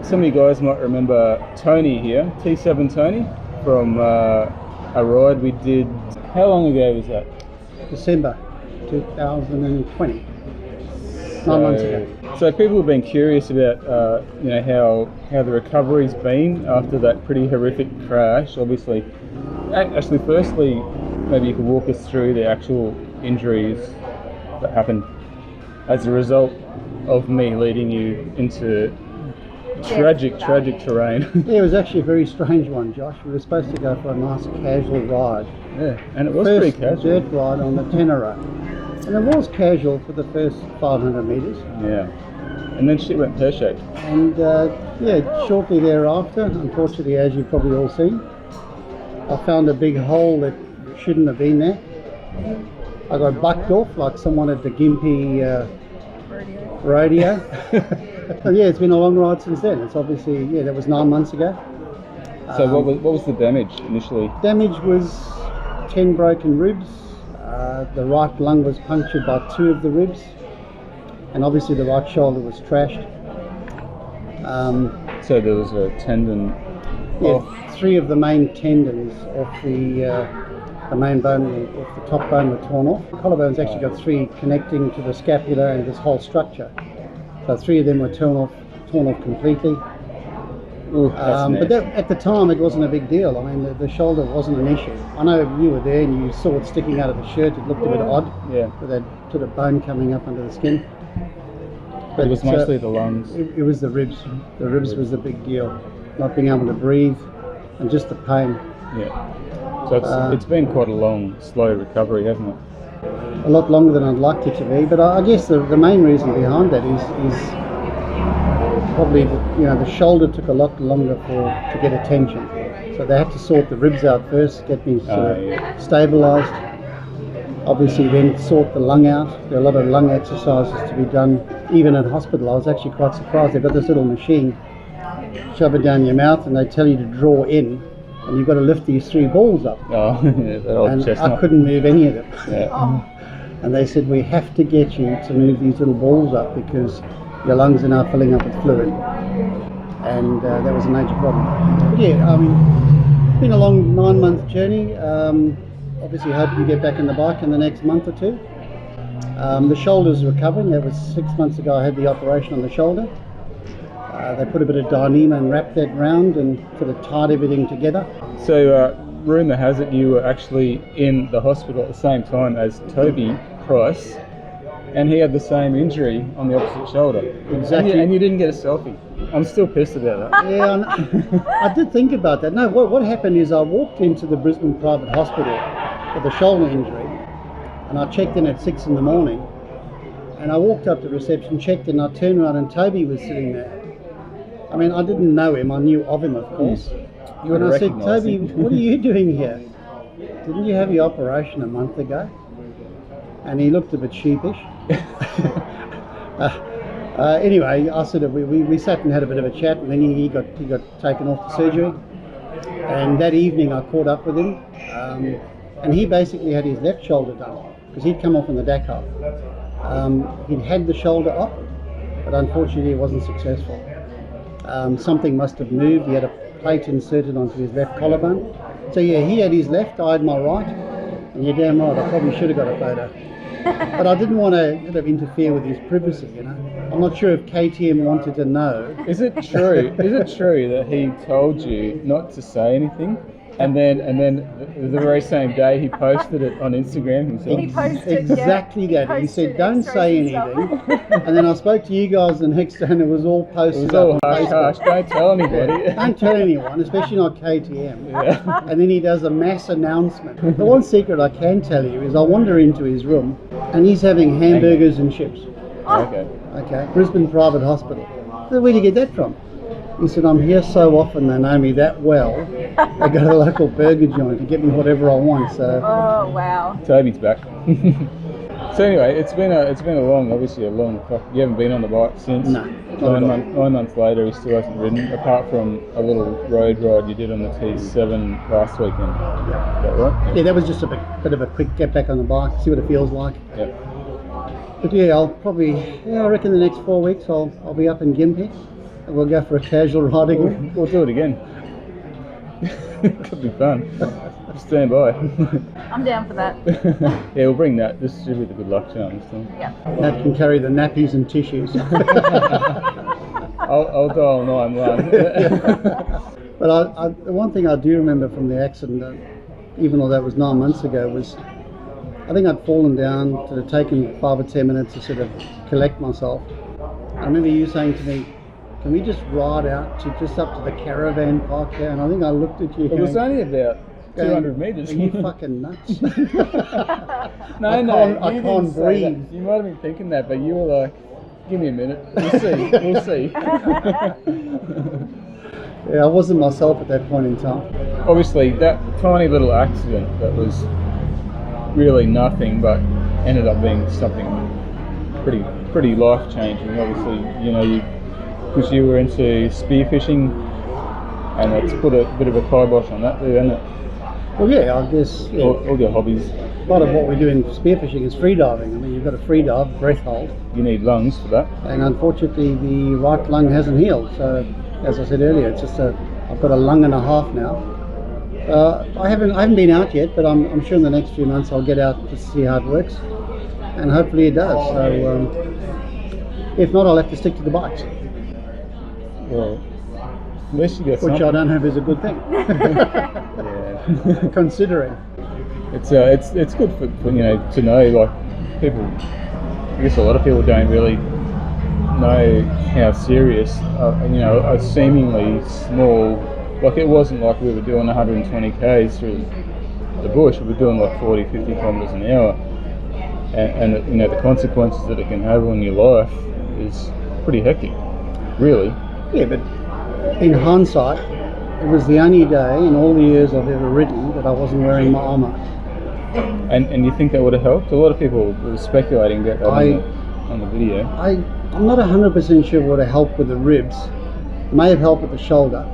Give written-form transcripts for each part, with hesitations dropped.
some of you guys might remember Tony here, T7 Tony, from a ride we did. How long ago was that? December 2020. 9 months ago. So people have been curious about how the recovery's been after that pretty horrific crash. Obviously, actually, firstly, maybe you could walk us through the actual injuries that happened as a result of me leading you into tragic terrain. Yeah, it was actually a very strange one, Josh. We were supposed to go for a nice casual ride. Yeah, and it was pretty casual. Dirt ride on the Tenere. And it was casual for the first 500 metres. Yeah. And then shit went pear-shaped. And shortly thereafter, unfortunately, as you've probably all seen, I found a big hole that shouldn't have been there. I got bucked off like someone at the Gympie rodeo. And yeah, it's been a long ride since then. It's obviously, that was 9 months ago. So what was the damage initially? Damage was 10 broken ribs. The right lung was punctured by 2 of the ribs. And obviously the right shoulder was trashed. So there was a tendon. Yeah, 3 of the main tendons off the main bone, off the top bone were torn off. The collarbone's actually got 3 connecting to the scapula and this whole structure. So 3 of them were torn off completely. Ooh, but at the time it wasn't a big deal. I mean, the shoulder wasn't an issue. I know you were there and you saw it sticking out of the shirt. It looked a bit odd, with that sort of bone coming up under the skin. But it was mostly the lungs. It was the ribs. The ribs was the big deal. Not being able to breathe and just the pain. Yeah. So it's been quite a long, slow recovery, hasn't it? A lot longer than I'd like it to be. But I guess the main reason behind that is probably the shoulder took a lot longer to get attention. So they had to sort the ribs out first, get me stabilised. Obviously then sort the lung out. There are a lot of lung exercises to be done, even at hospital. I was actually quite surprised. They've got this little machine, shove it down your mouth, and they tell you to draw in, and you've got to lift these 3 balls up. Oh, yeah, that old and chestnut. I couldn't move any of them. Yeah. And they said, we have to get you to move these little balls up because your lungs are now filling up with fluid. And that was a major problem. But yeah, I mean, it's been a long 9-month journey. Obviously hoping to get back on the bike in the next month or 2. The shoulder's recovering. That was 6 months ago I had the operation on the shoulder. They put a bit of Dyneema and wrapped that round and sort of tied everything together. So rumour has it you were actually in the hospital at the same time as Toby Price, and he had the same injury on the opposite shoulder. Exactly. And you didn't get a selfie. I'm still pissed about that. Yeah, I did think about that. No, what happened is I walked into the Brisbane private hospital with a shoulder injury, and I checked in at 6 in the morning, and I walked up to reception, checked in, and I turned around and Toby was sitting there. I mean, I didn't know him, I knew of him, of course. You and I said, Toby, what are you doing here? Didn't you have your operation a month ago? And he looked a bit sheepish. Anyway, I sort of we sat and had a bit of a chat, and then he got taken off to surgery. And that evening I caught up with him, and he basically had his left shoulder done because he'd come off in the Dakar. He'd had the shoulder up, but unfortunately it wasn't successful. Something must have moved. He had a plate inserted onto his left collarbone. So yeah, he had his left, I had my right, and you're damn right, I probably should have got a photo. But I didn't want to sort of interfere with his privacy, I'm not sure if KTM wanted to know. Is it true that he told you not to say anything? And then the very same day he posted it on Instagram himself. He posted exactly that. He said, "Don't say anything." And then I spoke to you guys the next day, and it was all posted. It was all up on hush. Don't tell anybody. Don't tell anyone, especially not KTM. Yeah. And then he does a mass announcement. The one secret I can tell you is I wander into his room, and he's having hamburgers and chips. Okay. Brisbane Private Hospital. So where did you get that from? He said, I'm here so often, they know me that well. I go to the local burger joint to get me whatever I want. So. Oh wow. Toby's back. So anyway, it's been a long. You haven't been on the bike since. No. 9 months later, he still hasn't ridden, apart from a little road ride you did on the T7 last weekend. Yeah. Is that right? Yeah, that was just a bit of a quick get back on the bike, see what it feels like. Yeah. But yeah, I reckon the next 4 weeks I'll be up in Gympie. We'll go for a casual ride again. We'll do it again. Could be fun. Just stand by. I'm down for that. Yeah, we'll bring that. This should be the good luck charm this time. Yeah. That can carry the nappies and tissues. I'll dial 911. But the one thing I do remember from the accident, even though that was 9 months ago, was I think I'd fallen down. It had taken 5 or 10 minutes to sort of collect myself. I remember you saying to me, "Can we just ride out to just up to the caravan park there?" And I think I looked at you. It was only about 200 going, metres. "Are you fucking nuts?" No, I you can't didn't say breathe. that. You might have been thinking that, but you were like, "Give me a minute. We'll see. We'll see." Yeah, I wasn't myself at that point in time. Obviously, that tiny little accident that was really nothing, but ended up being something pretty life changing. Obviously, you know, because you were into spearfishing, and it's put a bit of a kibosh on that, hasn't it? Well, yeah, I guess yeah, All your hobbies. a lot of what we do in spearfishing is free diving. I mean, you've got a free dive, breath hold, You need lungs for that. and unfortunately the right lung hasn't healed. So, as I said earlier, it's just I've got a lung and a half now. I haven't been out yet, but I'm sure in the next few months I'll get out to see how it works, and hopefully it does. So, if not, I'll have to stick to the bikes, Well, at least you got which I something. don't have is a good thing, Yeah. considering. It's good for you know to know, like, people. I guess a lot of people don't really know how serious you know, a seemingly small, like, it wasn't like we were doing 120 k's through the bush. We were doing like 40-50 kilometers an hour, and you know the consequences that it can have on your life is pretty hectic, really. Yeah, but in hindsight, it was the only day in all the years I've ever ridden that I wasn't wearing my armour. And you think that would have helped? A lot of people were speculating about that on the video. I'm not 100% sure what would have helped with the ribs. It may have helped with the shoulder,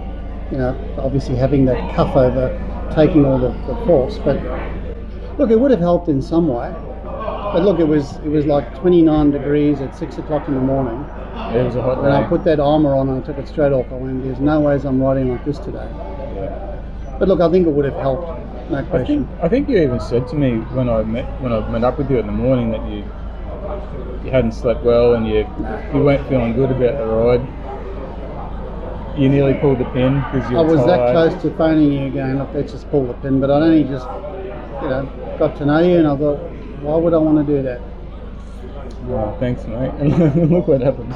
you know, obviously having that cuff over, taking all the force. But look, it would have helped in some way. But look, it was like 29 degrees at 6 o'clock in the morning. It was a hot When day. I put that armour on and I took it straight off, I went, "There's no ways I'm riding like this today." But look, I think it would have helped, no question. I think you even said to me when I met up with you in the morning that you hadn't slept well and you weren't feeling good about the ride. You nearly pulled the pin because you I were was that tired. close to phoning you again, "Look, let's just pull the pin," but I'd only just, you know, got to know you, and I thought, why would I want to do that? Oh, thanks, mate. Look what happened.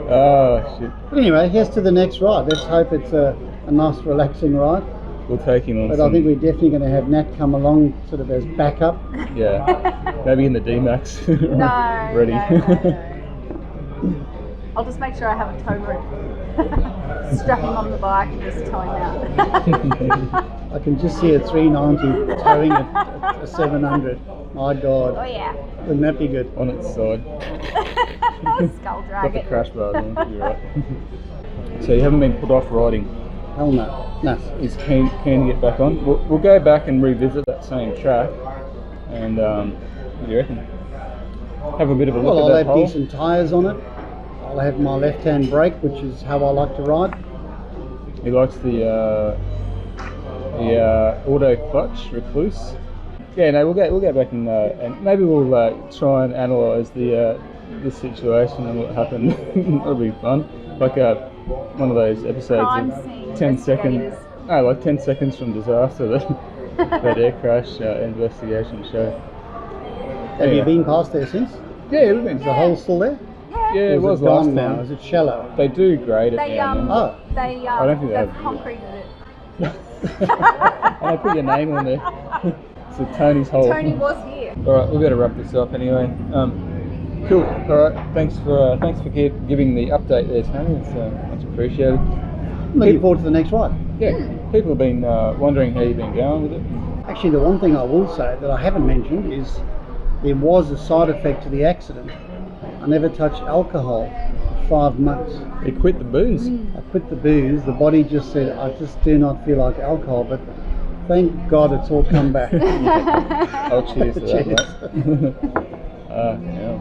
Oh shit. But anyway, here's to the next ride. Let's hope it's a nice, relaxing ride. We'll take him on. But I think we're definitely going to have Nat come along, sort of as backup. Yeah, maybe in the D-Max. No, Ready. no. I'll just make sure I have a tow rope. Strap him on the bike and just tow him out. I can just see a 390 towing a 700. My God, Oh yeah. wouldn't that be good? On its side. Skull Got drag the it. crash bars on. You're right. So you haven't been put off riding. Hell no. No. Is keen to get back on. We'll go back and revisit that same track, and what do you reckon? Have a bit of a look Well, I'll at that have hole. decent tyres on it. I'll have my left-hand brake, which is how I like to ride. He likes the auto clutch Recluse. Yeah, no, we'll go back and maybe we'll try and analyse the situation and what happened. That'll be fun. Like one of those episodes Crime of scene 10 seconds. investigators. No, like 10 seconds from disaster. That air crash investigation show. Have Yeah. you been past there since? Yeah, we've been. Is the hole still there? Yeah, it Or was is it last gone now? time. Is it shallow? They do grade it They down. Oh. they I don't think they they've have- concreted it. And I put your name on there. So Tony's hole. Tony was here. All right, we better wrap this up anyway. Cool. All right. Thanks for giving the update there, Tony. It's much appreciated. Looking forward to the next ride. Yeah. People have been wondering how you've been going with it. Actually, the one thing I will say that I haven't mentioned is there was a side effect to the accident. I never touched alcohol for 5 months. You quit the booze. I quit the booze. The body just said, "I just do not feel like alcohol," but thank God it's all come back. Oh, cheers to that, Cheers. mate. Yeah.